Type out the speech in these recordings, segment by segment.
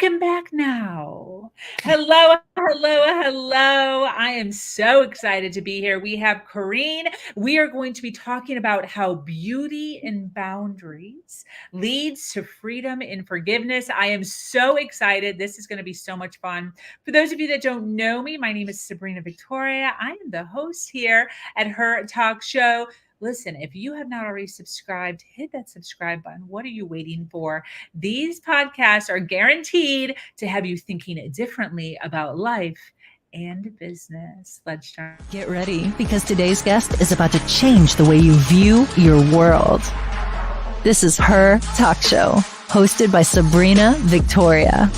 Welcome back now. Hello, hello, hello. I am so excited to be here. We have Corinne. We are going to be talking about how beauty and boundaries leads to freedom and forgiveness. I am so excited. This is going to be so much fun. For those of you that don't know me, my name is Sabrina Victoria. I am the host here at her talk show. Listen, if you have not already subscribed, hit that subscribe button. What are you waiting for? These podcasts are guaranteed to have you thinking differently about life and business. Let's start. Get ready, because today's guest is about to change the way you view your world. This is Her Talk Show, hosted by Sabrina Victoria.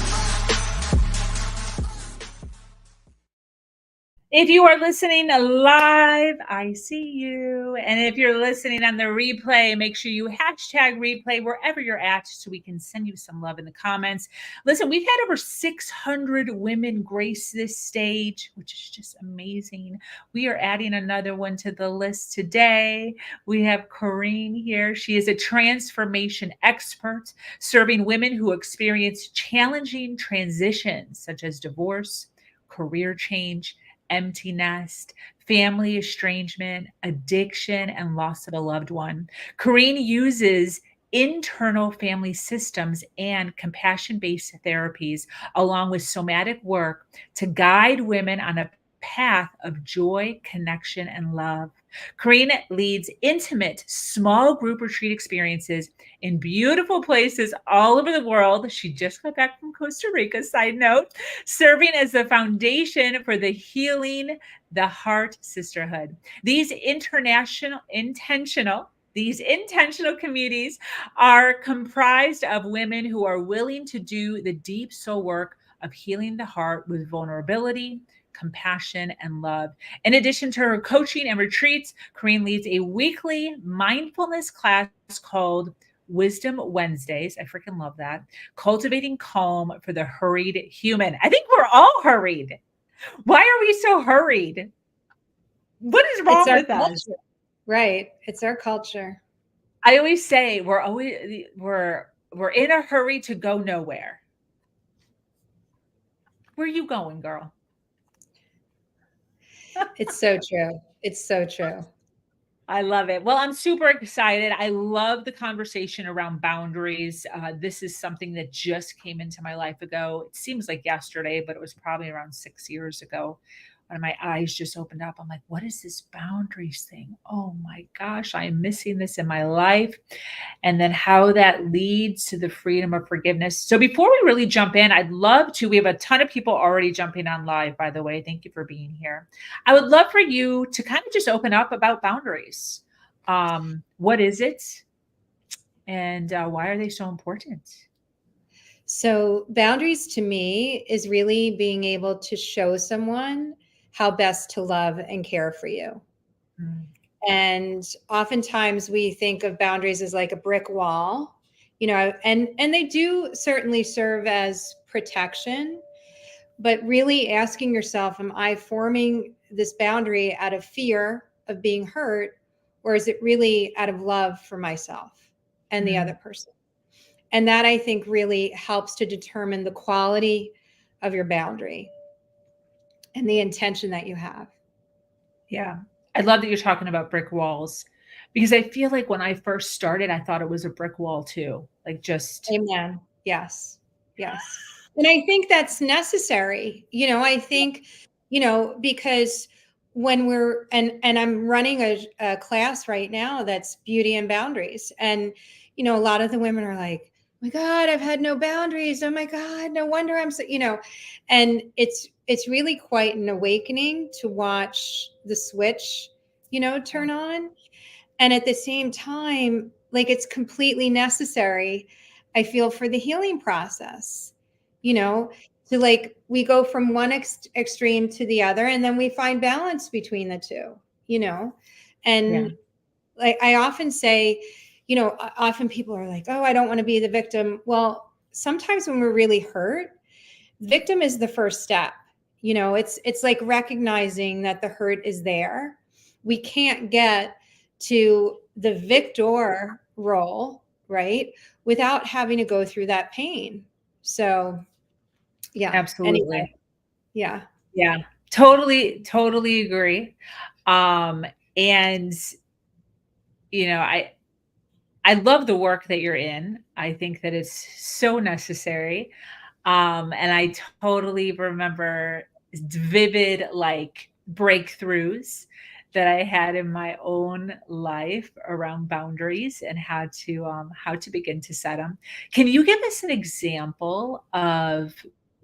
If you are listening live, I see you. And if you're listening on the replay, make sure you hashtag replay wherever you're at so we can send you some love in the comments. Listen, we've had over 600 women grace this stage, which is just amazing. We are adding another one to the list today. We have Corinne here. She is a transformation expert serving women who experience challenging transitions such as divorce, career change, empty nest, family estrangement, addiction, and loss of a loved one. Corinne uses internal family systems and compassion-based therapies, along with somatic work, to guide women on a path of joy, connection, and love. Corinne leads intimate small group retreat experiences in beautiful places all over the world. She just got back from Costa Rica, side note, serving as the foundation for the Healing the Heart Sisterhood. These intentional communities are comprised of women who are willing to do the deep soul work of healing the heart with vulnerability, compassion, and love. In addition to her coaching and retreats, Corinne leads a weekly mindfulness class called Wisdom Wednesdays. I freaking love that. Cultivating Calm for the Hurried Human. I think we're all hurried. Why are we so hurried? What is wrong with us? Right. It's our culture. I always say we're in a hurry to go nowhere. Where are you going, girl? It's so true. It's so true. I love it. Well, I'm super excited. I love the conversation around boundaries. This is something that just came into my life ago. It seems like yesterday, but it was probably around 6 years ago when my eyes just opened up. I'm like, what is this boundaries thing? Oh my gosh, I am missing this in my life. And then how that leads to the freedom of forgiveness. So before we really jump in, I'd love to, we have a ton of people already jumping on live, by the way. Thank you for being here. I would love for you to kind of just open up about boundaries. What is it? And why are they so important? So boundaries to me is really being able to show someone how best to love and care for you. Mm. And oftentimes we think of boundaries as like a brick wall, and they do certainly serve as protection, but really asking yourself, am I forming this boundary out of fear of being hurt, or is it really out of love for myself and the other person? And that, I think, really helps to determine the quality of your boundary and the intention that you have. Yeah. I love that you're talking about brick walls, because I feel like when I first started, I thought it was a brick wall too. Like just. Amen. Yes. Yes. And I think that's necessary. I think, because when we're, and I'm running a class right now that's beauty and boundaries. And, a lot of the women are like, oh my God, I've had no boundaries. Oh my God, no wonder I'm so, and it's really quite an awakening to watch the switch, turn on. And at the same time, like, it's completely necessary, I feel, for the healing process, to, like, we go from one extreme to the other, and then we find balance between the two, and like I often say, often people are like, oh, I don't want to be the victim. Well, sometimes when we're really hurt, victim is the first step. It's like recognizing that the hurt is there. We can't get to the victor role, right, without having to go through that pain. So Yeah. Anyway. Absolutely. Yeah. Yeah. Totally agree. And I love the work that you're in. I think that it's so necessary. And I totally remember vivid like breakthroughs that I had in my own life around boundaries and how to begin to set them. Can you give us an example of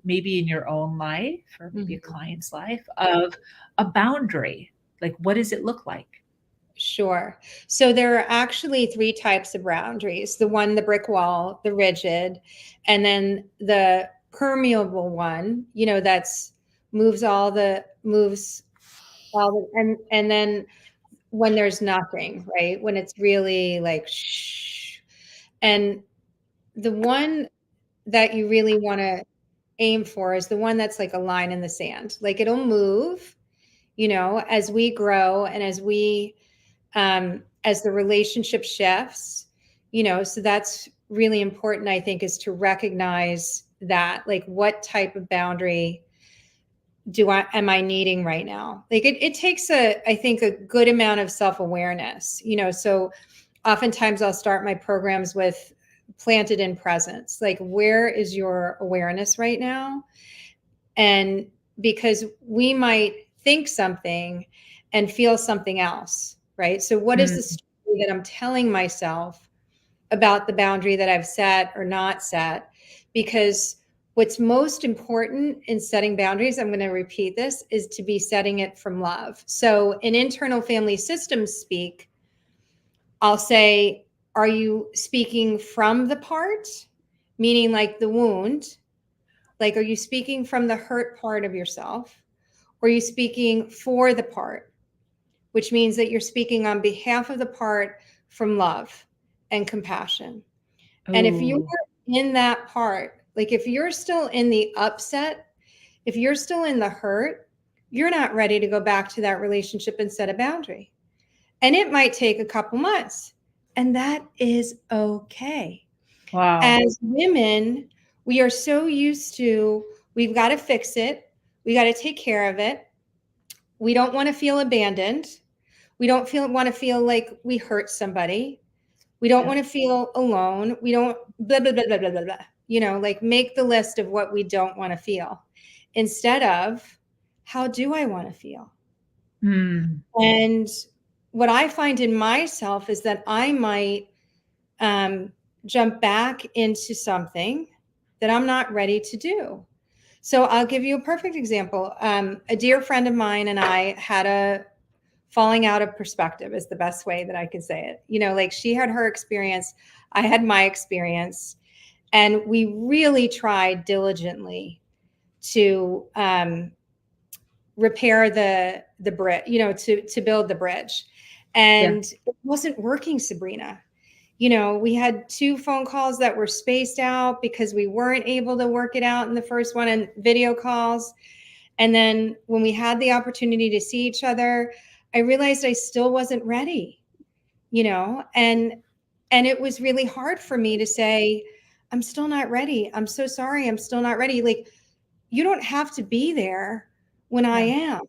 maybe in your own life or maybe a Mhm. client's life of a boundary? Like what does it look like? Sure. So there are actually three types of boundaries. The one, the brick wall, the rigid, and then the permeable one, that's moves all and then when there's nothing, right? When it's really like shh. And the one that you really want to aim for is the one that's like a line in the sand. Like it'll move, as we grow and as the relationship shifts, so that's really important, I think, is to recognize that, like, what type of boundary am I needing right now? Like it takes I think a good amount of self-awareness, so oftentimes I'll start my programs with planted in presence. Like, where is your awareness right now? And because we might think something and feel something else, right? So what is the Mm, story that I'm telling myself about the boundary that I've set or not set? Because what's most important in setting boundaries, I'm going to repeat this, is to be setting it from love. So in internal family systems speak, I'll say, are you speaking from the part, meaning like the wound? Like, are you speaking from the hurt part of yourself? Or are you speaking for the part, which means that you're speaking on behalf of the part from love and compassion? And if you're oh, in that part, like if you're still in the upset, if you're still in the hurt, you're not ready to go back to that relationship and set a boundary. And it might take a couple months, and that is okay. wow. As women, we are so used to, we've got to fix it, we got to take care of it. We don't want to feel abandoned. We don't want to feel like we hurt somebody. We don't Yeah. want to feel alone. We don't blah blah blah blah blah blah blah. Like make the list of what we don't want to feel instead of how do I want to feel? Mm, And what I find in myself is that I might um, jump back into something that I'm not ready to do. So I'll give you a perfect example. A dear friend of mine and I had a falling out of perspective, is the best way that I could say it. Like she had her experience, I had my experience, and we really tried diligently to repair the bridge, to build the bridge, yeah. and it wasn't working, Sabrina. We had 2 phone calls that were spaced out because we weren't able to work it out in the first one, and video calls. And then when we had the opportunity to see each other, I realized I still wasn't ready, and it was really hard for me to say, I'm still not ready. I'm so sorry. I'm still not ready. Like, you don't have to be there when I Yeah. am,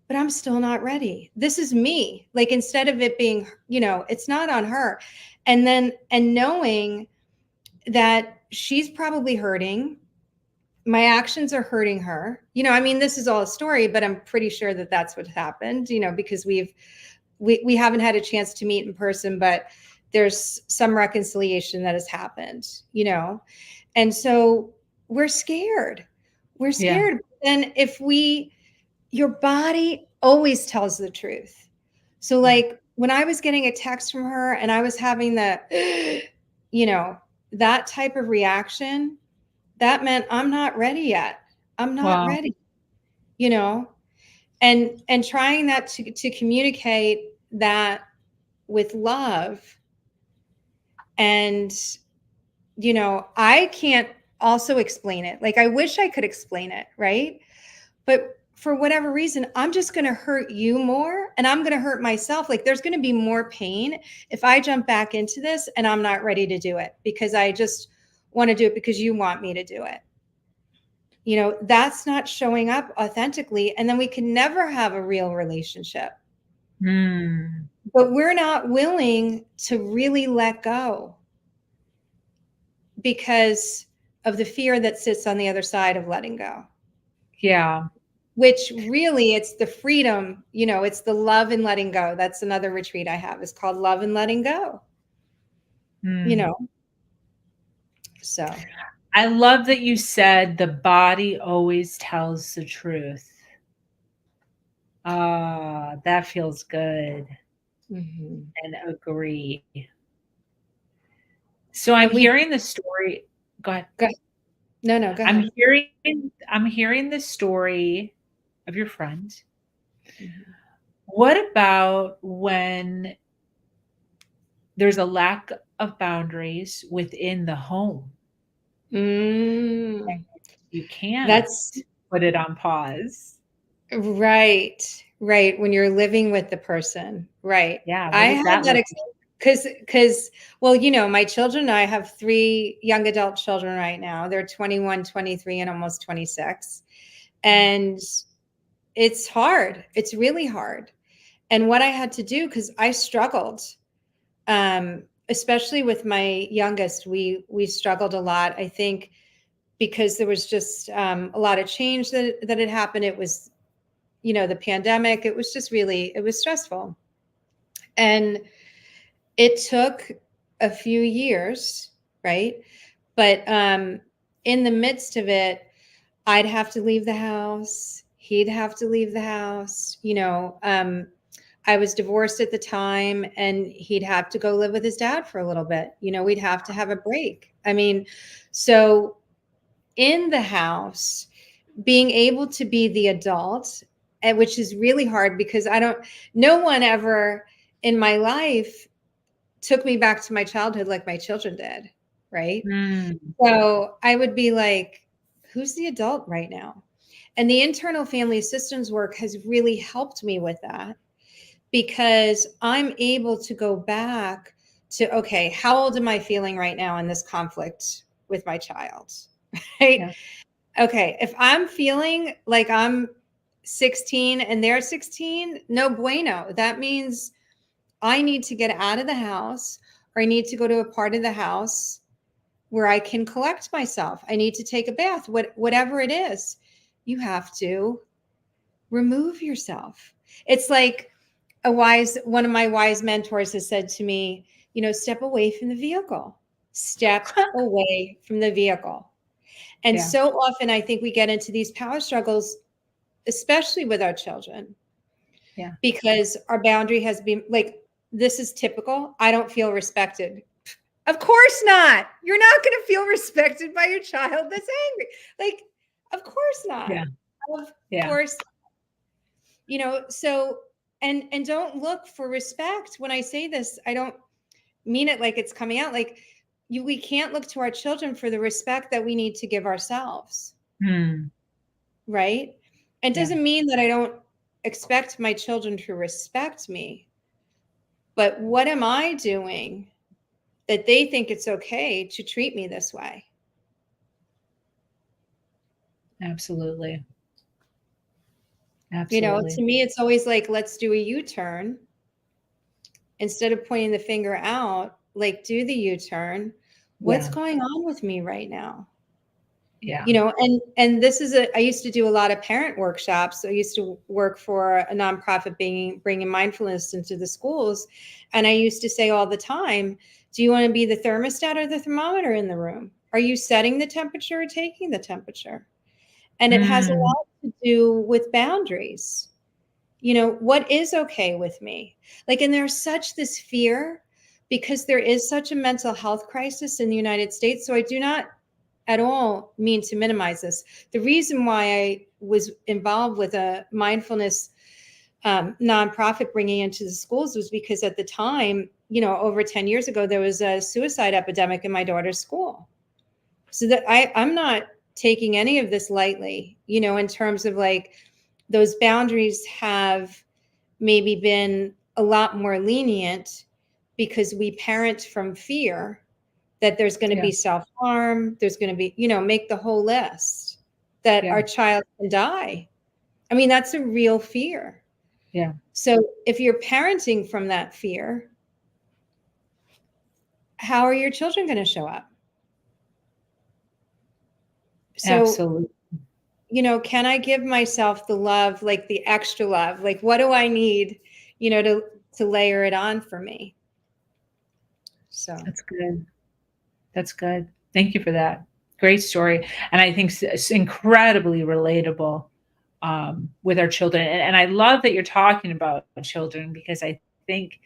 but I'm still not ready. This is me. Like, instead of it being, it's not on her. And knowing that she's probably hurting, my actions are hurting her. I mean, this is all a story, but I'm pretty sure that that's what happened, because we haven't had a chance to meet in person, but there's some reconciliation that has happened, and so we're scared. We're Yeah. scared. And your body always tells the truth. So, Yeah. like, when I was getting a text from her and I was having you know, that type of reaction, that meant I'm not ready yet. I'm not Wow. ready, you know, and trying that to communicate that with love. And, I can't also explain it. Like, I wish I could explain it, right? But for whatever reason, I'm just going to hurt you more and I'm going to hurt myself. Like, there's going to be more pain if I jump back into this and I'm not ready to do it because I just want to do it because you want me to do it. that's not showing up authentically. And then we can never have a real relationship. But we're not willing to really let go because of the fear that sits on the other side of letting go. Yeah. Which really, it's the freedom, it's the love and letting go. That's another retreat I have. It's called Love and Letting Go. So I love that you said the body always tells the truth. That feels good. And agree. So I'm hearing the story. Go ahead. Go ahead. No, go ahead. I'm hearing the story of your friend. What about when there's a lack of boundaries within the home? You can't put it on pause. Right. When you're living with the person. Right. Yeah. I have that because, well, my children, I have 3 young adult children right now. They're 21, 23, and almost 26. And it's hard. It's really hard. And what I had to do, because I struggled, especially with my youngest, we struggled a lot. I think because there was just a lot of change that had happened. It was, the pandemic. It was just really, it was stressful. And it took a few years, right? But in the midst of it, I'd have to leave the house. He'd have to leave the house. I was divorced at the time, and he'd have to go live with his dad for a little bit. We'd have to have a break. I mean, so in the house, being able to be the adult, which is really hard because no one ever in my life took me back to my childhood like my children did. Right. So I would be like, who's the adult right now? And the internal family systems work has really helped me with that, because I'm able to go back to, okay, how old am I feeling right now in this conflict with my child? Right. Yeah. Okay. If I'm feeling like I'm 16 and they're 16, no bueno. That means I need to get out of the house, or I need to go to a part of the house where I can collect myself. I need to take a bath, whatever it is. You have to remove yourself. It's like one of my wise mentors has said to me, step away from the vehicle, step away from the vehicle. And so often I think we get into these power struggles, especially with our children, because our boundary has been like, this is typical. I don't feel respected. Of course not. You're not going to feel respected by your child that's angry. Like, of course not. Of course. So, and don't look for respect. When I say this, I don't mean it like it's coming out. Like, we can't look to our children for the respect that we need to give ourselves. Right. And doesn't mean that I don't expect my children to respect me. But what am I doing that they think it's okay to treat me this way? Absolutely. To me, it's always like, let's do a U-turn. Instead of pointing the finger out, like, do the U-turn. What's going on with me right now? Yeah. And this is I used to do a lot of parent workshops. I used to work for a nonprofit bringing mindfulness into the schools. And I used to say all the time, do you want to be the thermostat or the thermometer in the room? Are you setting the temperature or taking the temperature? And it has a lot to do with boundaries. What is okay with me? Like, and there's such this fear because there is such a mental health crisis in the United States. So I do not at all mean to minimize this. The reason why I was involved with a mindfulness nonprofit bringing into the schools was because at the time, over 10 years ago, there was a suicide epidemic in my daughter's school. So that I'm not taking any of this lightly, in terms of like, those boundaries have maybe been a lot more lenient because we parent from fear that there's going to be self-harm. There's going to be, make the whole list. that our child can die. I mean, that's a real fear. Yeah. So if you're parenting from that fear, how are your children going to show up? So, Absolutely. can I give myself the love, like the extra love? Like, what do I need, to layer it on for me? So That's good. That's good. Thank you for that. Great story. And I think it's incredibly relatable with our children. And I love that you're talking about children, because I think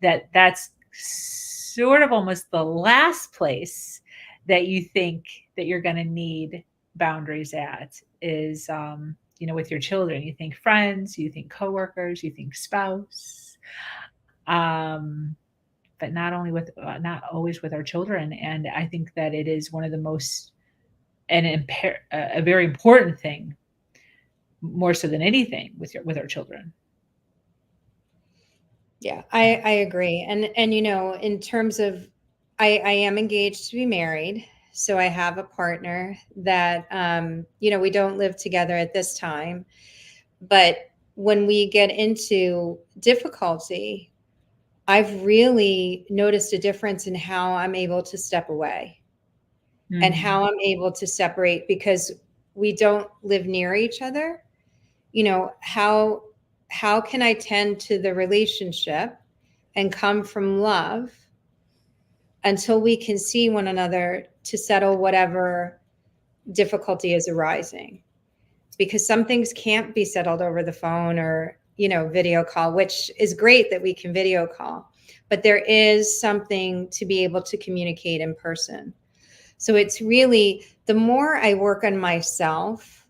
that that's sort of almost the last place that you think that you're going to need boundaries at is, with your children. You think friends, you think coworkers, you think spouse. But not always with our children. And I think that it is one of the most a very important thing, more so than anything, with our children. yeah, I agree. And in terms of, I am engaged to be married. So I have a partner that, we don't live together at this time, but when we get into difficulty, I've really noticed a difference in how I'm able to step away and how I'm able to separate, because we don't live near each other. How can I tend to the relationship and come from love until we can see one another to settle whatever difficulty is arising? Because some things can't be settled over the phone or, video call, which is great that we can video call, but there is something to be able to communicate in person. So it's really, the more I work on myself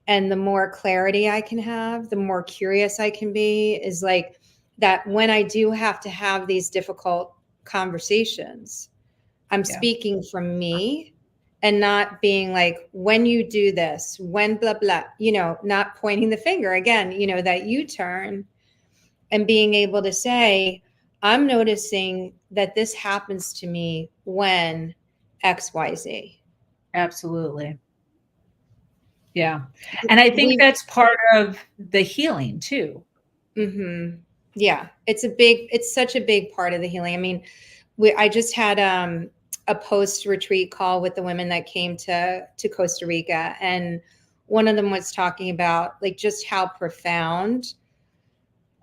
and the more clarity I can have, the more curious I can be, is like that when I do have to have these difficult conversations, I'm speaking from me and not being like, when you do this, when blah, blah, not pointing the finger again, that U-turn, and being able to say, I'm noticing that this happens to me when XYZ. Absolutely. Yeah. And I think that's part of the healing too. Mm-hmm. Yeah. It's such a big part of the healing. I mean, I just had a post-retreat call with the women that came to Costa Rica. And one of them was talking about like just how profound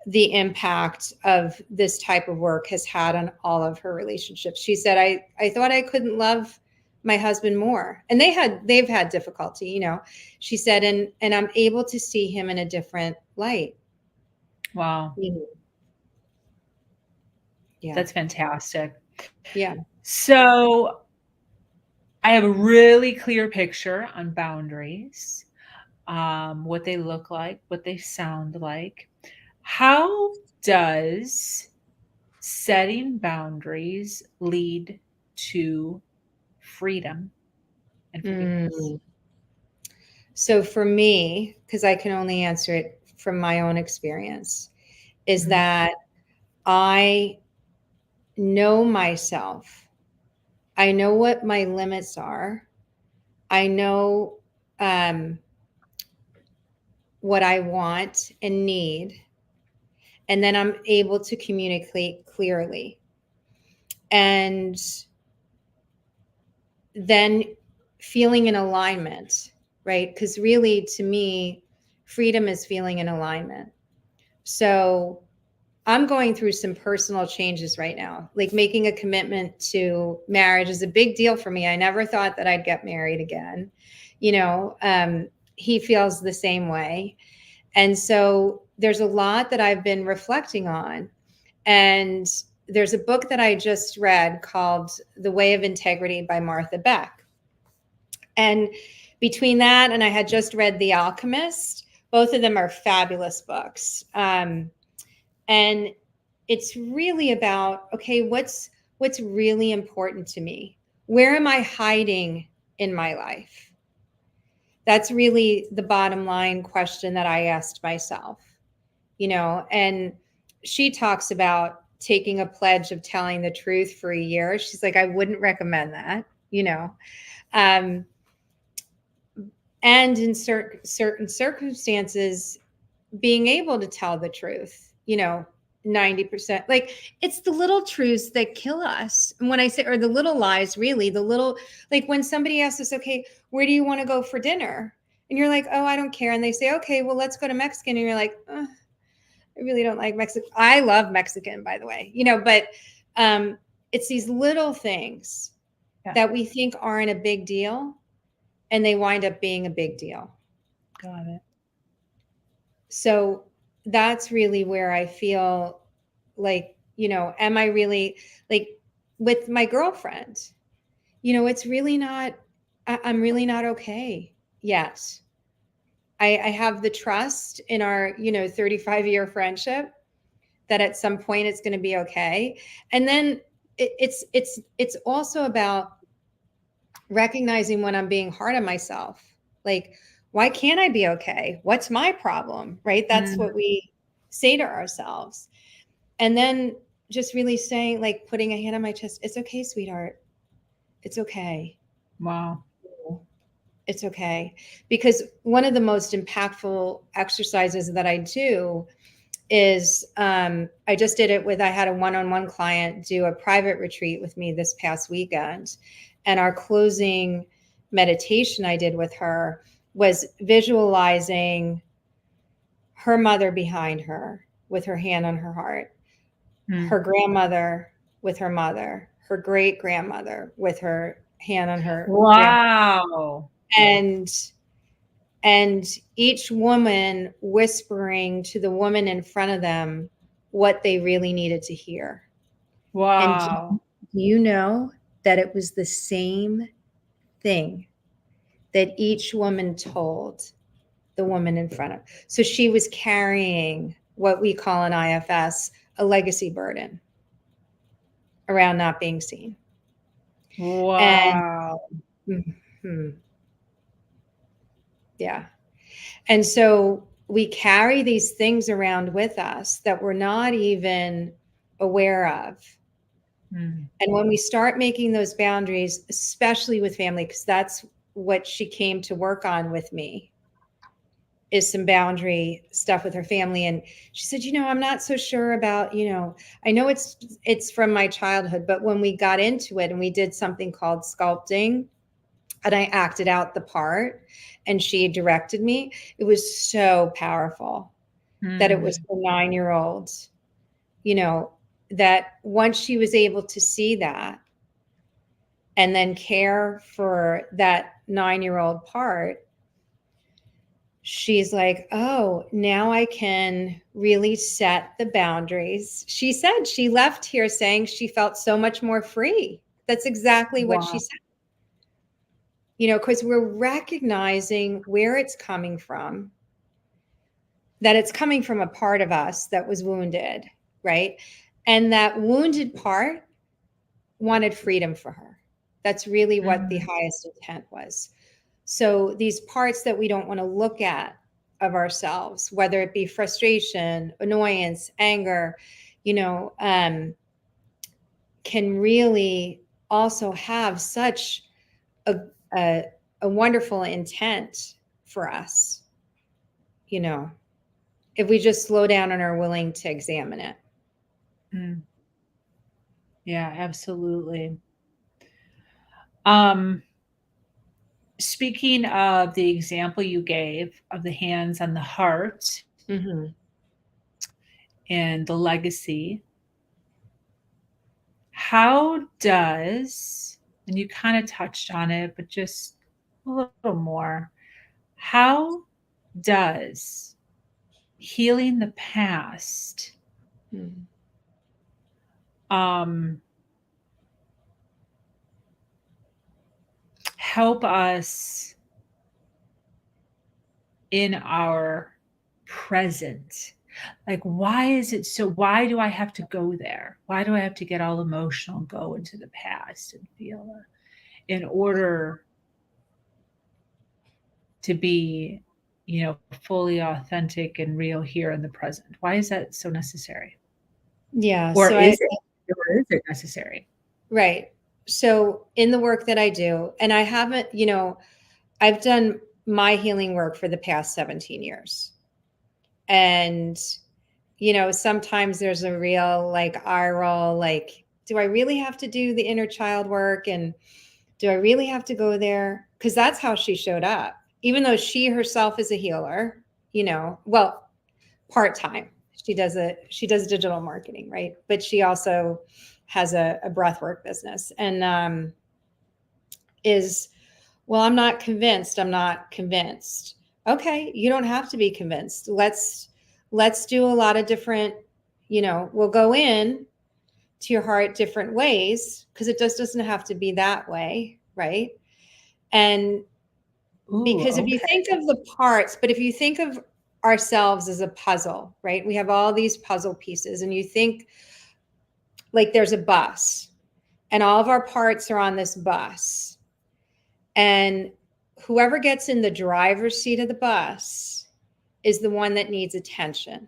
the impact of this type of work has had on all of her relationships. She said, I thought I couldn't love my husband more. And they've had difficulty, she said, and I'm able to see him in a different light. Wow. Yeah. That's fantastic. Yeah. So I have a really clear picture on boundaries, what they look like, what they sound like. How does setting boundaries lead to freedom and forgiveness? So for me, because I can only answer it from my own experience, is that I know myself. I know what my limits are. I know what I want and need. And then I'm able to communicate clearly. And then feeling in alignment, right? Because really, to me, freedom is feeling in alignment. So I'm going through some personal changes right now. Like making a commitment to marriage is a big deal for me. I never thought that I'd get married again. He feels the same way. And so there's a lot that I've been reflecting on. And there's a book that I just read called The Way of Integrity by Martha Beck. And between that and I had just read The Alchemist, both of them are fabulous books. And it's really about, okay, what's really important to me? Where am I hiding in my life? That's really the bottom line question that I asked myself, and she talks about taking a pledge of telling the truth for a year. She's like, I wouldn't recommend that, and in certain circumstances, being able to tell the truth, 90%. Like, it's the little truths that kill us. And when I say, or the little lies, really, the little, like when somebody asks us, okay, where do you want to go for dinner? And you're like, oh, I don't care. And they say, okay, well, let's go to Mexican. And you're like, I really don't like Mexican. I love Mexican, by the way, but it's these little things that we think aren't a big deal, and they wind up being a big deal. Got it. So that's really where I feel like, am I really, like, with my girlfriend, it's really not, I'm really not okay yet. I have the trust in our, 35-year friendship that at some point it's going to be okay. And then it's also about recognizing when I'm being hard on myself. Like, why can't I be okay? What's my problem? Right? That's what we say to ourselves. And then just really saying, like, putting a hand on my chest, it's okay, sweetheart. It's okay. Wow. It's okay. Because one of the most impactful exercises that I do is, I just did it I had a one-on-one client do a private retreat with me this past weekend. And our closing meditation I did with her was visualizing her mother behind her with her hand on her heart, her grandmother with her mother, her great grandmother with her hand on her. Wow. And each woman whispering to the woman in front of them what they really needed to hear. Wow. And do you know that it was the same thing that each woman told the woman in front of? So she was carrying what we call in IFS a legacy burden around not being seen. Wow. Yeah. And so we carry these things around with us that we're not even aware of. And when we start making those boundaries, especially with family, because that's what she came to work on with me, is some boundary stuff with her family. And she said, I'm not so sure about, I know it's from my childhood, but when we got into it and we did something called sculpting, and I acted out the part and she directed me, it was so powerful that it was the 9-year-old, that once she was able to see that and then care for that 9-year-old part, she's like, oh, now I can really set the boundaries. She said she left here saying she felt so much more free. That's exactly what she said. Because we're recognizing where it's coming from, that it's coming from a part of us that was wounded, right? And that wounded part wanted freedom for her. That's really what the highest intent was. So these parts that we don't want to look at of ourselves, whether it be frustration, annoyance, anger, can really also have such a wonderful intent for us, if we just slow down and are willing to examine it. Yeah, absolutely. Speaking of the example you gave of the hands on the heart and the legacy, how does, and you kind of touched on it, but just a little more, how does healing the past help us in our present? Like, why do I have to go there? Why do I have to get all emotional and go into the past and feel it in order to be, fully authentic and real here in the present? Why is that so necessary? Yeah. Or is it necessary? Right. So in the work that I do, and I haven't, I've done my healing work for the past 17 years. And, you know, sometimes there's a real like eye roll, like, do I really have to do the inner child work? And do I really have to go there? Because that's how she showed up, even though she herself is a healer, you know, well, part-time. She does digital marketing, right? But she also has a breathwork business and well, I'm not convinced. I'm not convinced. Okay, you don't have to be convinced. Let's do a lot of different, you know, we'll go in to your heart different ways, because it just doesn't have to be that way, right? And because if you think of the parts, but if you think of ourselves as a puzzle, right? We have all these puzzle pieces, and you think like there's a bus and all of our parts are on this bus. And whoever gets in the driver's seat of the bus is the one that needs attention,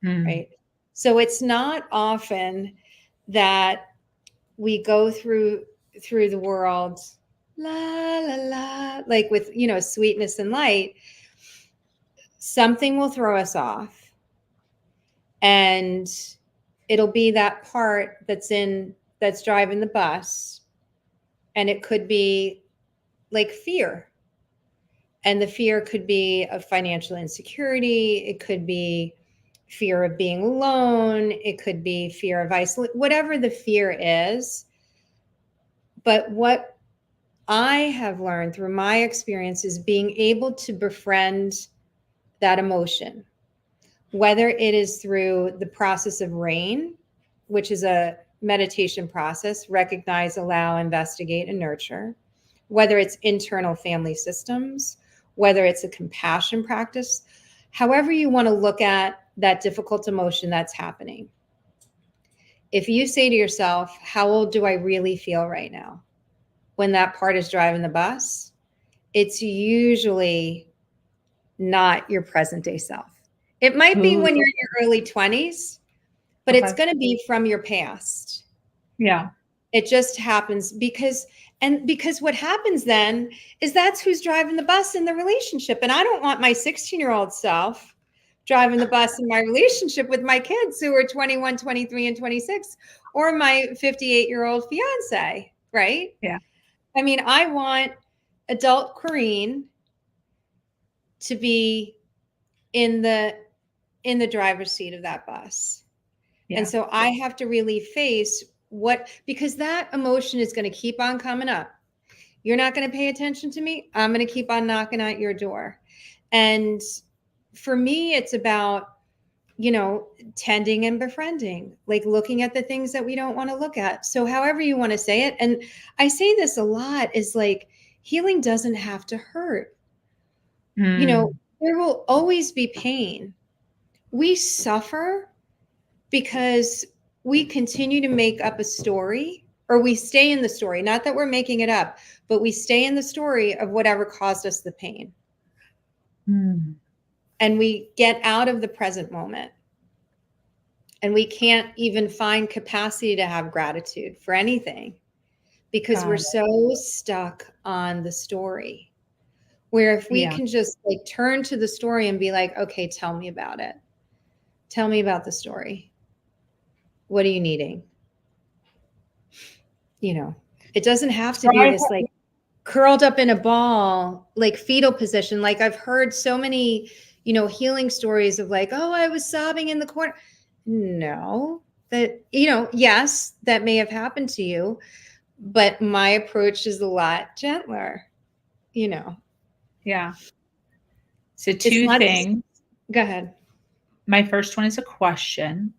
right? So it's not often that we go through the world, la, la, la, like with, you know, sweetness and light. Something will throw us off, and it'll be that part that's driving the bus. And it could be like fear. And the fear could be of financial insecurity. It could be fear of being alone. It could be fear of isolation, whatever the fear is. But what I have learned through my experience is being able to befriend that emotion, whether it is through the process of RAIN, which is a meditation process: recognize, allow, investigate, and nurture, whether it's internal family systems, whether it's a compassion practice, however you want to look at that difficult emotion that's happening. If you say to yourself, how old do I really feel right now? When that part is driving the bus, it's usually not your present day self. It might be when you're in your early 20s, but it's going to be from your past. Yeah. It just happens because what happens then is that's who's driving the bus in the relationship. And I don't want my 16-year-old self driving the bus in my relationship with my kids who are 21, 23, and 26, or my 58-year-old fiance, right? Yeah. I mean, I want adult Corinne to be in the driver's seat of that bus. Yeah. And so I have to really face because that emotion is going to keep on coming up. You're not going to pay attention to me. I'm going to keep on knocking at your door. And for me, it's about, you know, tending and befriending, like looking at the things that we don't want to look at. So however you want to say it. And I say this a lot, is like, healing doesn't have to hurt. You know, there will always be pain. We suffer because we continue to make up a story, or we stay in the story. Not that we're making it up, but we stay in the story of whatever caused us the pain. And we get out of the present moment. And we can't even find capacity to have gratitude for anything, because we're so stuck on the story. Where if we can just like turn to the story and be like, okay, tell me about it. Tell me about the story. What are you needing? You know, it doesn't have to be this like curled up in a ball, like fetal position. Like I've heard so many, you know, healing stories of like, oh, I was sobbing in the corner. No, that, you know, yes, that may have happened to you, but my approach is a lot gentler, you know. Yeah. So two things. Go ahead. My first one is a question.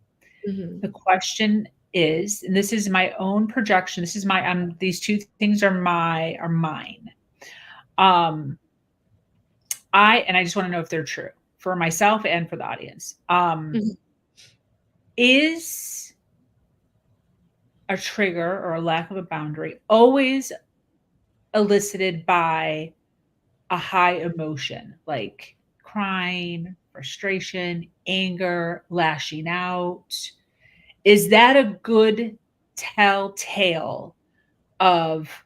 The question is, and this is my own projection. This is my, these two things are mine. I just want to know if they're true for myself and for the audience. Is a trigger or a lack of a boundary always elicited by a high emotion, like crying, frustration, anger, lashing out? Is that a good telltale of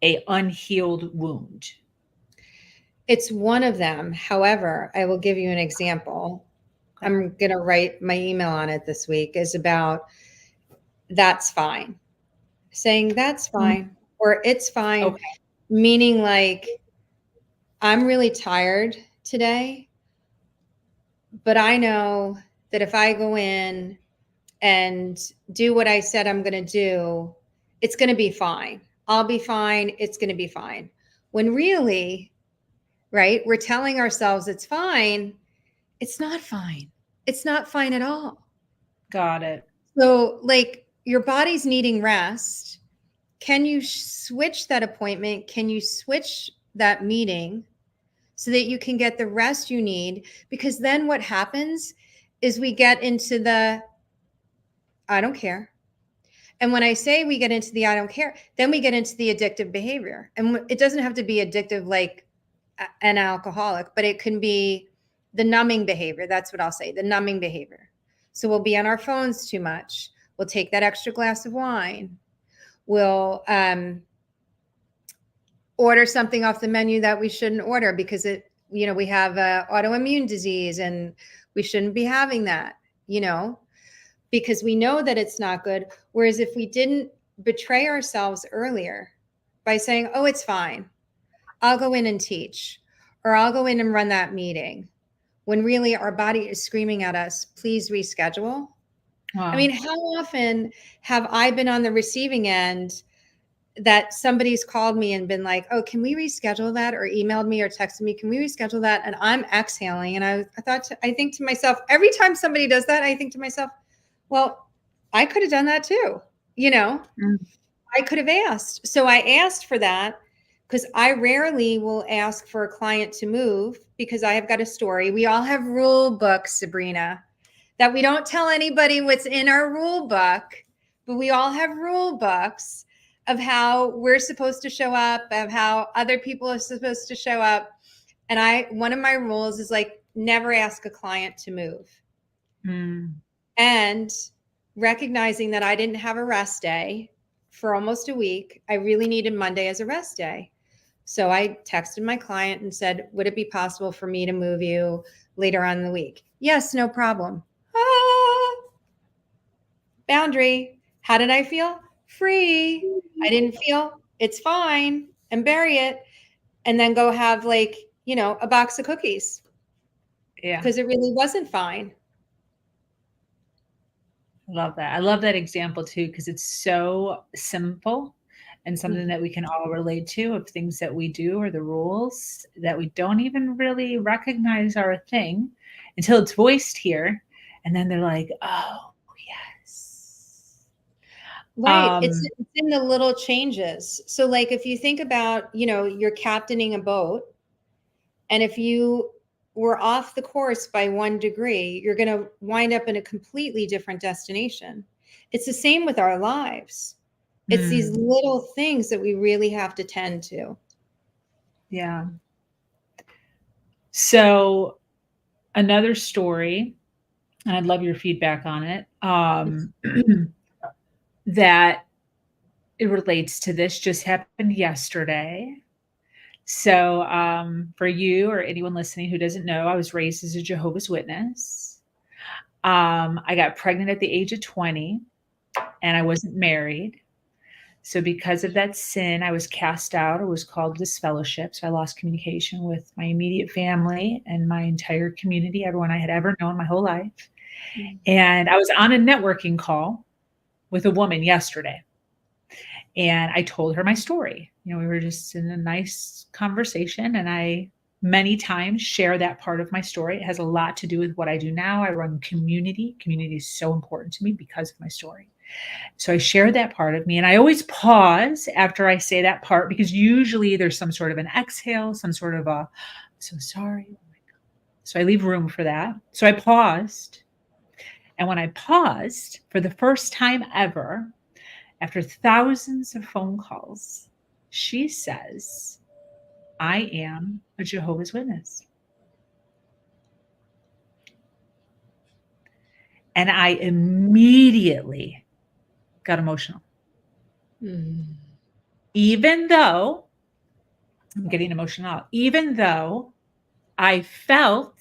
a unhealed wound? It's one of them. However, I will give you an example. I'm going to write my email on it this week, is about that's fine. Saying that's fine or it's fine, Okay. meaning like, I'm really tired today, but I know that if I go in and do what I said I'm going to do, it's going to be fine. I'll be fine. It's going to be fine. When really, right, we're telling ourselves it's fine. It's not fine. It's not fine at all. Got it. So, like, your body's needing rest. Can you switch that appointment? Can you switch that meeting so that you can get the rest you need? Because then what happens is we get into the I don't care. And when I say we get into the I don't care, then we get into the addictive behavior. And it doesn't have to be addictive like an alcoholic, but it can be the numbing behavior. That's what I'll say, the numbing behavior. So we'll be on our phones too much. We'll take that extra glass of wine. We'll order something off the menu that we shouldn't order because we have autoimmune disease and we shouldn't be having that, because we know that it's not good. Whereas if we didn't betray ourselves earlier by saying, oh, it's fine, I'll go in and teach, or I'll go in and run that meeting, when really our body is screaming at us, please reschedule. Wow. I mean, how often have I been on the receiving end that somebody's called me and been like, oh, can we reschedule that? Or emailed me or texted me, can we reschedule that? And I'm exhaling. And I think to myself, every time somebody does that, I think to myself, well, I could have done that too. I could have asked. So I asked for that because I rarely will ask for a client to move because I have got a story. We all have rule books, Sabrina, that we don't tell anybody what's in our rule book, but we all have rule books of how we're supposed to show up, of how other people are supposed to show up. And one of my rules is like, never ask a client to move. And recognizing that I didn't have a rest day for almost a week, I really needed Monday as a rest day. So I texted my client and said, would it be possible for me to move you later on in the week? Yes, no problem. Boundary. How did I feel? Free. I didn't feel it's fine, and bury it and then go have a box of cookies. Yeah. Because it really wasn't fine. I love that. I love that example too, because it's so simple and something that we can all relate to, of things that we do or the rules that we don't even really recognize are a thing until it's voiced here. And then they're like, oh, yes. Right. It's in the little changes. So like if you think about, you're captaining a boat, and if you were off the course by 1 degree, you're going to wind up in a completely different destination. It's the same with our lives. It's these little things that we really have to tend to. Yeah. So another story, and I'd love your feedback on it, that it relates to this, just happened yesterday. So for you or anyone listening who doesn't know, I was raised as a Jehovah's Witness. I got pregnant at the age of 20 and I wasn't married. So because of that sin, I was cast out or was called disfellowship. So I lost communication with my immediate family and my entire community, everyone I had ever known my whole life. And I was on a networking call with a woman yesterday. And I told her my story. We were just in a nice conversation, and I many times share that part of my story. It has a lot to do with what I do now. I run community. Community is so important to me because of my story. So I share that part of me, and I always pause after I say that part, because usually there's some sort of an exhale, some sort of a, I'm so sorry. Oh my God. So I leave room for that. So I paused. And when I paused for the first time ever, after thousands of phone calls, she says, I am a Jehovah's Witness. And I immediately got emotional. Even though I'm getting emotional, even though I felt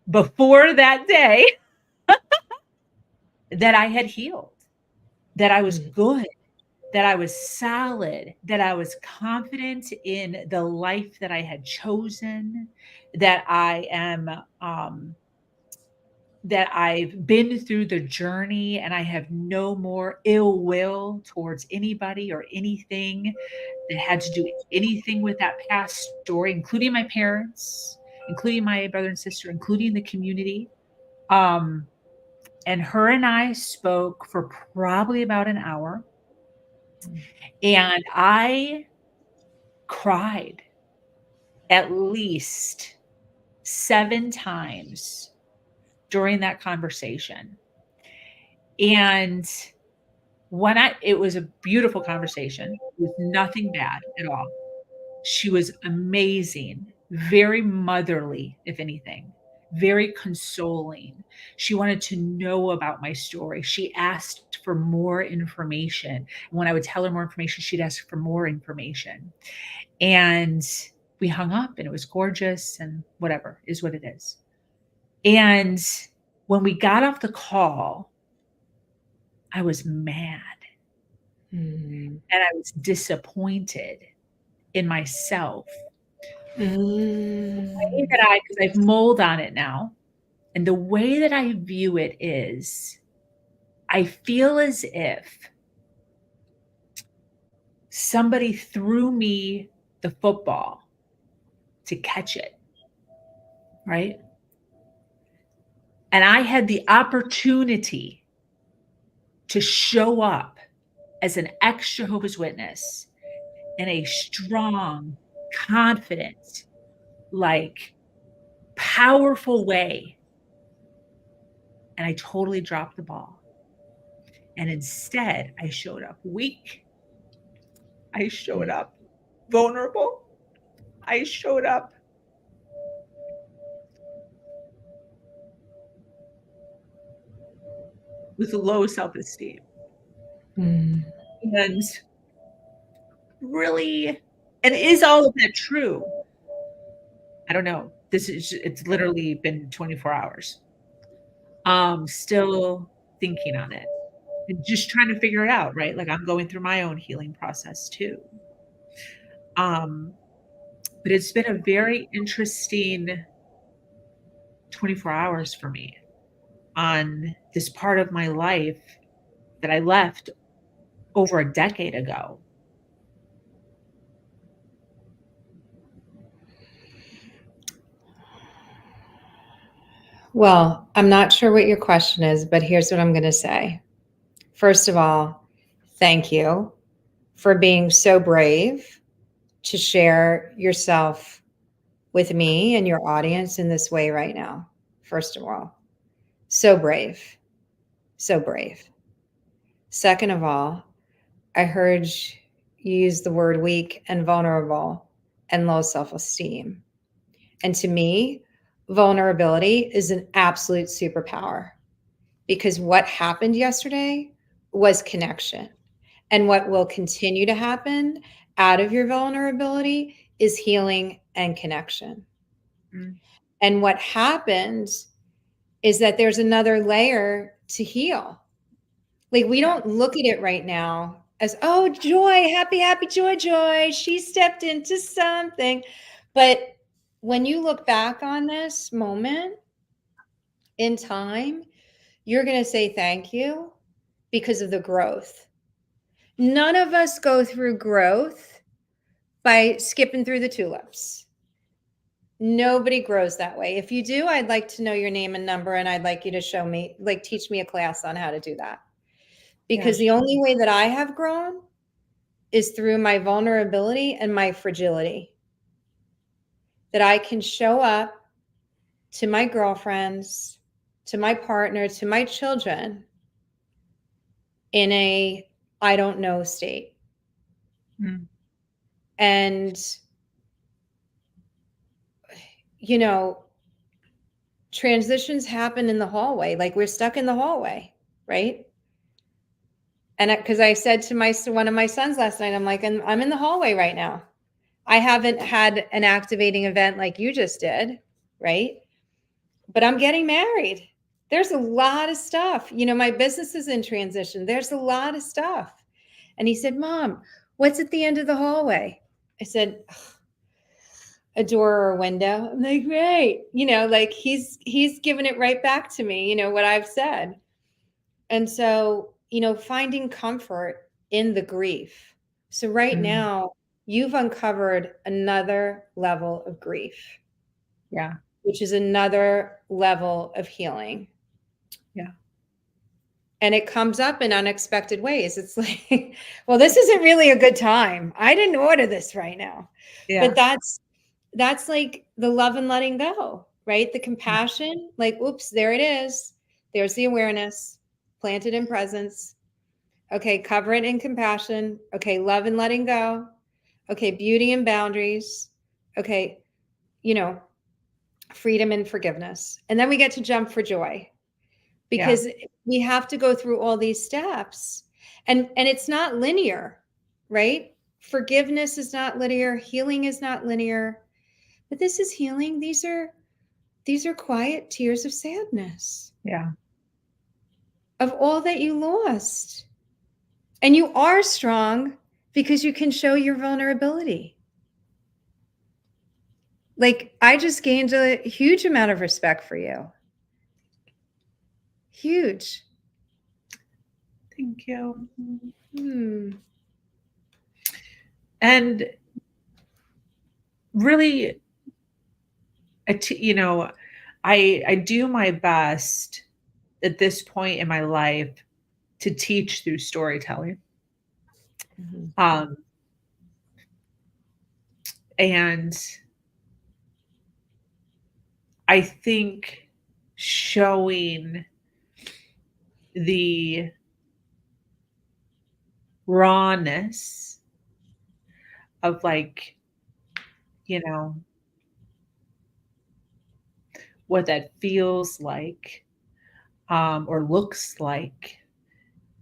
before that day that I had healed, that I was good, that I was solid, that I was confident in the life that I had chosen, that I am, that I've been through the journey and I have no more ill will towards anybody or anything that had to do anything with that past story, including my parents, including my brother and sister, including the community. Um, and her and I spoke for probably about an hour. And I cried at least 7 times during that conversation. And it was a beautiful conversation with nothing bad at all. She was amazing, very motherly, if anything, very consoling. She wanted to know about my story. She asked for more information. When I would tell her more information, she'd ask for more information. And we hung up and it was gorgeous and whatever is what it is. And when we got off the call, I was mad and I was disappointed in myself. The way that because I've mulled on it now, and the way that I view it is, I feel as if somebody threw me the football to catch it, right? And I had the opportunity to show up as an ex-Jehovah's Witness in a strong, confident, like powerful way. And I totally dropped the ball. And instead, I showed up weak. I showed up vulnerable. I showed up with low self-esteem. And really, and is all of that true? I don't know. It's literally been 24 hours. Still thinking on it and just trying to figure it out, right? Like I'm going through my own healing process too. But it's been a very interesting 24 hours for me on this part of my life that I left over a decade ago. Well, I'm not sure what your question is, but here's what I'm going to say. First of all, thank you for being so brave to share yourself with me and your audience in this way right now. First of all, so brave, so brave. Second of all, I heard you use the word weak and vulnerable and low self-esteem. And to me, vulnerability is an absolute superpower because what happened yesterday was connection. And what will continue to happen out of your vulnerability is healing and connection. And what happens is that there's another layer to heal. Like we don't look at it right now as, oh, joy, happy, happy, joy, joy. She stepped into something. But when you look back on this moment in time, you're going to say thank you because of the growth. None of us go through growth by skipping through the tulips. Nobody grows that way. If you do, I'd like to know your name and number, and I'd like you to show me, like teach me a class on how to do that. Because the only way that I have grown is through my vulnerability and my fragility. That I can show up to my girlfriends, to my partner, to my children in a I don't know state. And, you know, transitions happen in the hallway. Like we're stuck in the hallway, right? And because I said to one of my sons last night, I'm like, I'm in the hallway right now. I haven't had an activating event like you just did, right? But I'm getting married. There's a lot of stuff. You know, my business is in transition. There's a lot of stuff. And he said, Mom, what's at the end of the hallway? I said, a door or a window. I'm like, right. You know, like he's given it right back to me, you know, what I've said. And so, you know, finding comfort in the grief. So right now, you've uncovered another level of grief. Yeah. Which is another level of healing. Yeah. And it comes up in unexpected ways. It's like, well, this isn't really a good time. I didn't order this right now. Yeah. But that's like the love and letting go, right? The compassion, like, oops, there it is. There's the awareness, planted in presence. Okay, cover it in compassion. Okay, love and letting go. Okay, beauty and boundaries. Okay, you know, freedom and forgiveness. And then we get to jump for joy because we have to go through all these steps. And it's not linear, right? Forgiveness is not linear. Healing is not linear. But this is healing. These are quiet tears of sadness. Yeah. Of all that you lost. And you are strong because you can show your vulnerability. Like, I just gained a huge amount of respect for you. Huge. Thank you. And really, you know, I do my best at this point in my life to teach through storytelling. And I think showing the rawness of, like, you know, what that feels like, or looks like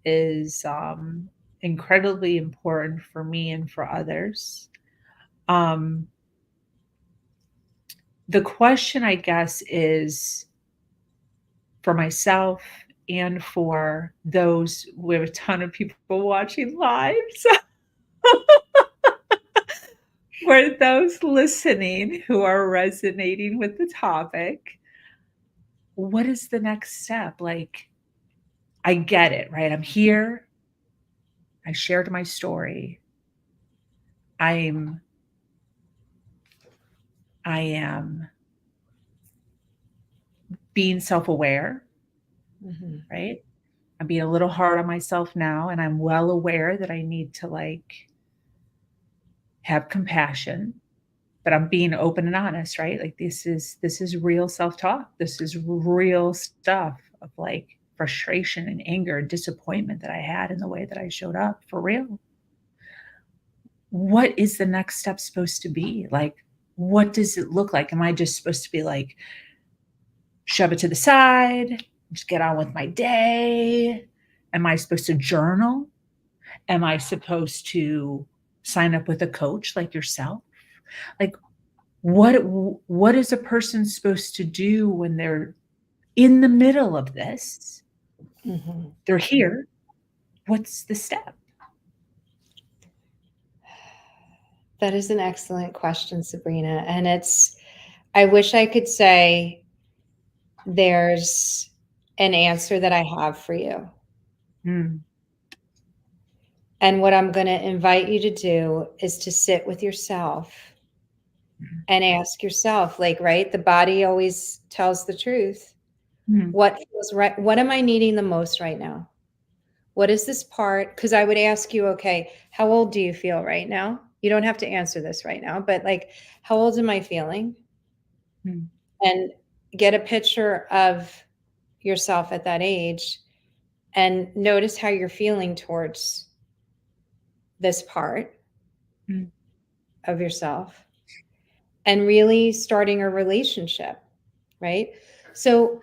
is incredibly important for me and for others. The question, I guess, is for myself and for those, we have a ton of people watching live. So for those listening who are resonating with the topic, what is the next step? Like, I get it, right? I'm here. I shared my story. I am being self-aware, right? I'm being a little hard on myself now, and I'm well aware that I need to, like, have compassion, but I'm being open and honest, right? Like, this is real self-talk. This is real stuff of, like, frustration and anger and disappointment that I had in the way that I showed up, for real. What is the next step supposed to be? Like, what does it look like? Am I just supposed to be like, shove it to the side, just get on with my day? Am I supposed to journal? Am I supposed to sign up with a coach like yourself? Like, what is a person supposed to do when they're in the middle of this? They're here. What's the step? That is an excellent question, Sabrina. And I wish I could say there's an answer that I have for you. And what I'm going to invite you to do is to sit with yourself and ask yourself, like, right, the body always tells the truth. What feels right? What am I needing the most right now? What is this part? Because I would ask you, okay, how old do you feel right now? You don't have to answer this right now, but, like, how old am I feeling? And get a picture of yourself at that age and notice how you're feeling towards this part of yourself, and really starting a relationship, right? So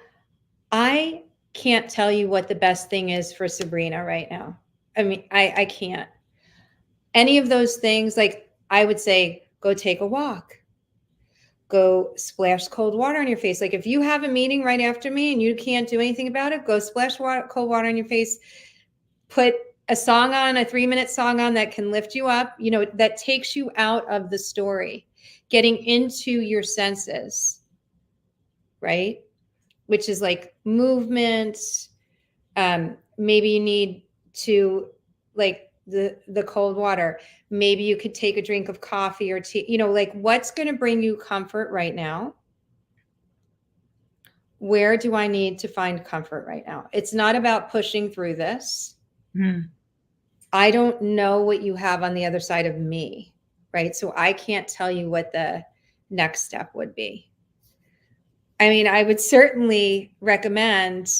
I can't tell you what the best thing is for Sabrina right now. I mean, I can't. Any of those things, like, I would say, Go take a walk. Go splash cold water on your face. Like if you have a meeting right after me and you can't do anything about it, go splash cold water on your face. Put a song on, a 3-minute song on that can lift you up, that takes you out of the story, getting into your senses, right? Which is like movement. Maybe you need to, like the cold water. Maybe you could take a drink of coffee or tea, like what's going to bring you comfort right now? Where do I need to find comfort right now? It's not about pushing through this. I don't know what you have on the other side of me, right? So I can't tell you what the next step would be. I mean, I would certainly recommend,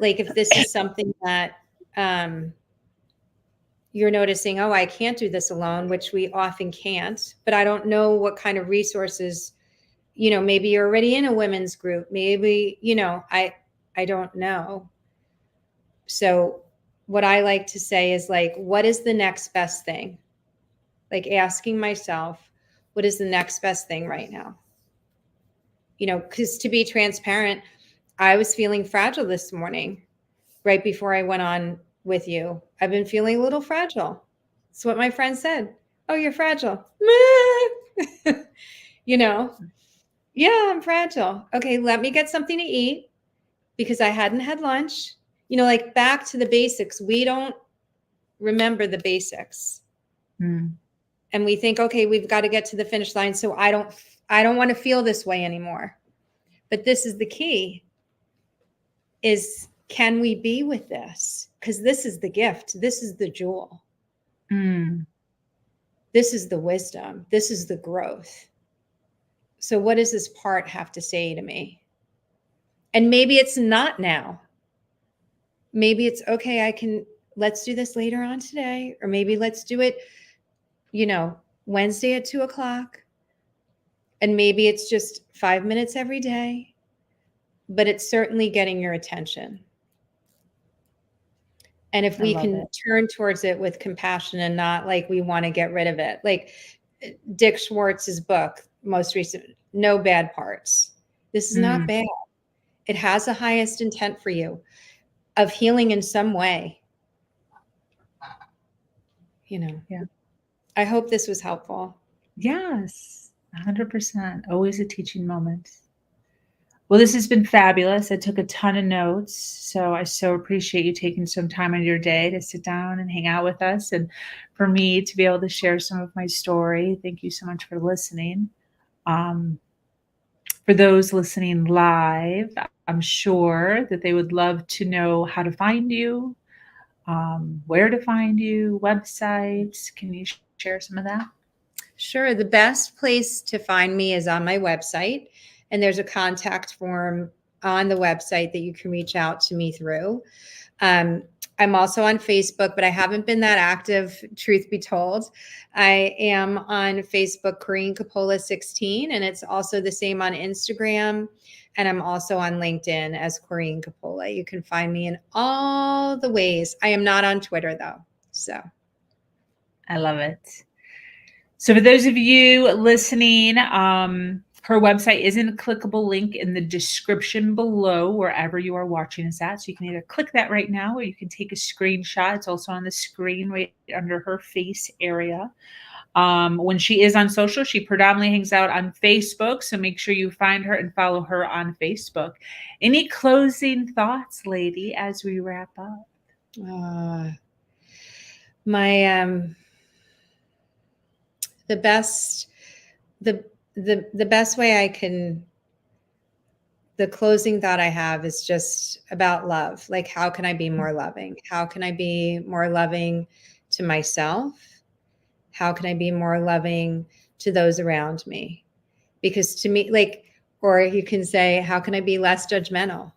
like, if this is something that you're noticing, oh, I can't do this alone, which we often can't, but I don't know what kind of resources, maybe you're already in a women's group. Maybe, I don't know. So what I like to say is like, what is the next best thing? Like asking myself, what is the next best thing right now? Because to be transparent, I was feeling fragile this morning, right before I went on with you. I've been feeling a little fragile. That's what my friend said. Oh, you're fragile. Yeah, I'm fragile. Okay, let me get something to eat because I hadn't had lunch. Like back to the basics. We don't remember the basics. And we think, okay, we've got to get to the finish line. So I don't want to feel this way anymore. But this is the key, is can we be with this? Because this is the gift. This is the jewel. This is the wisdom. This is the growth. So what does this part have to say to me? And maybe it's not now. Maybe it's, okay, let's do this later on today. Or maybe let's do it, Wednesday at 2:00. And maybe it's just 5 minutes every day, but it's certainly getting your attention. And if we can turn towards it with compassion and not like we want to get rid of it, like Dick Schwartz's book, most recent, No Bad Parts. This is not bad. It has the highest intent for you of healing in some way. Yeah. I hope this was helpful. Yes, 100%. Always a teaching moment. Well, this has been fabulous. I took a ton of notes, so I so appreciate you taking some time out of your day to sit down and hang out with us, and for me to be able to share some of my story. Thank you so much for listening. For those listening live, I'm sure that they would love to know how to find you, where to find you, websites. Can you share some of that? Sure. The best place to find me is on my website, and there's a contact form on the website that you can reach out to me through. I'm also on Facebook, but I haven't been that active, truth be told. I am on Facebook, Corinne Coppola 16, and it's also the same on Instagram. And I'm also on LinkedIn as Corinne Coppola. You can find me in all the ways. I am not on Twitter though. So I love it. So for those of you listening, her website is in a clickable link in the description below, wherever you are watching us at. So you can either click that right now, or you can take a screenshot. It's also on the screen right under her face area. When she is on social, she predominantly hangs out on Facebook. So make sure you find her and follow her on Facebook. Any closing thoughts, lady, as we wrap up? The best way I can, the closing thought I have is just about love. Like, how can I be more loving? How can I be more loving to myself? How can I be more loving to those around me? Because to me, like, or you can say, how can I be less judgmental?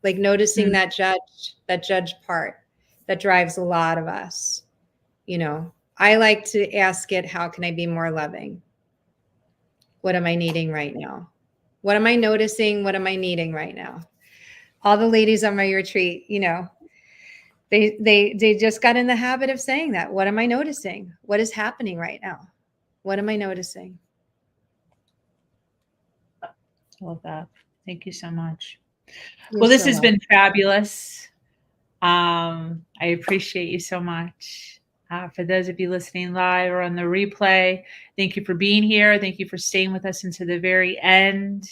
Like noticing that judge part that drives a lot of us. I like to ask it, how can I be more loving? What am I needing right now? What am I noticing? What am I needing right now? All the ladies on my retreat, they just got in the habit of saying that. What am I noticing? What is happening right now? What am I noticing? I love that. Thank you so much. You're Well, this so has been welcome. fabulous. I appreciate you so much. For those of you listening live or on the replay, thank you for being here. Thank you for staying with us into the very end.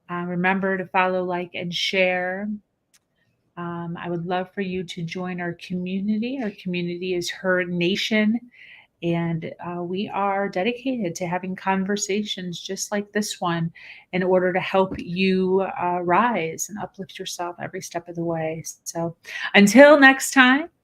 Remember to follow, like, and share. I would love for you to join our community. Our community is Her Nation, and we are dedicated to having conversations just like this one in order to help you rise and uplift yourself every step of the way. So until next time,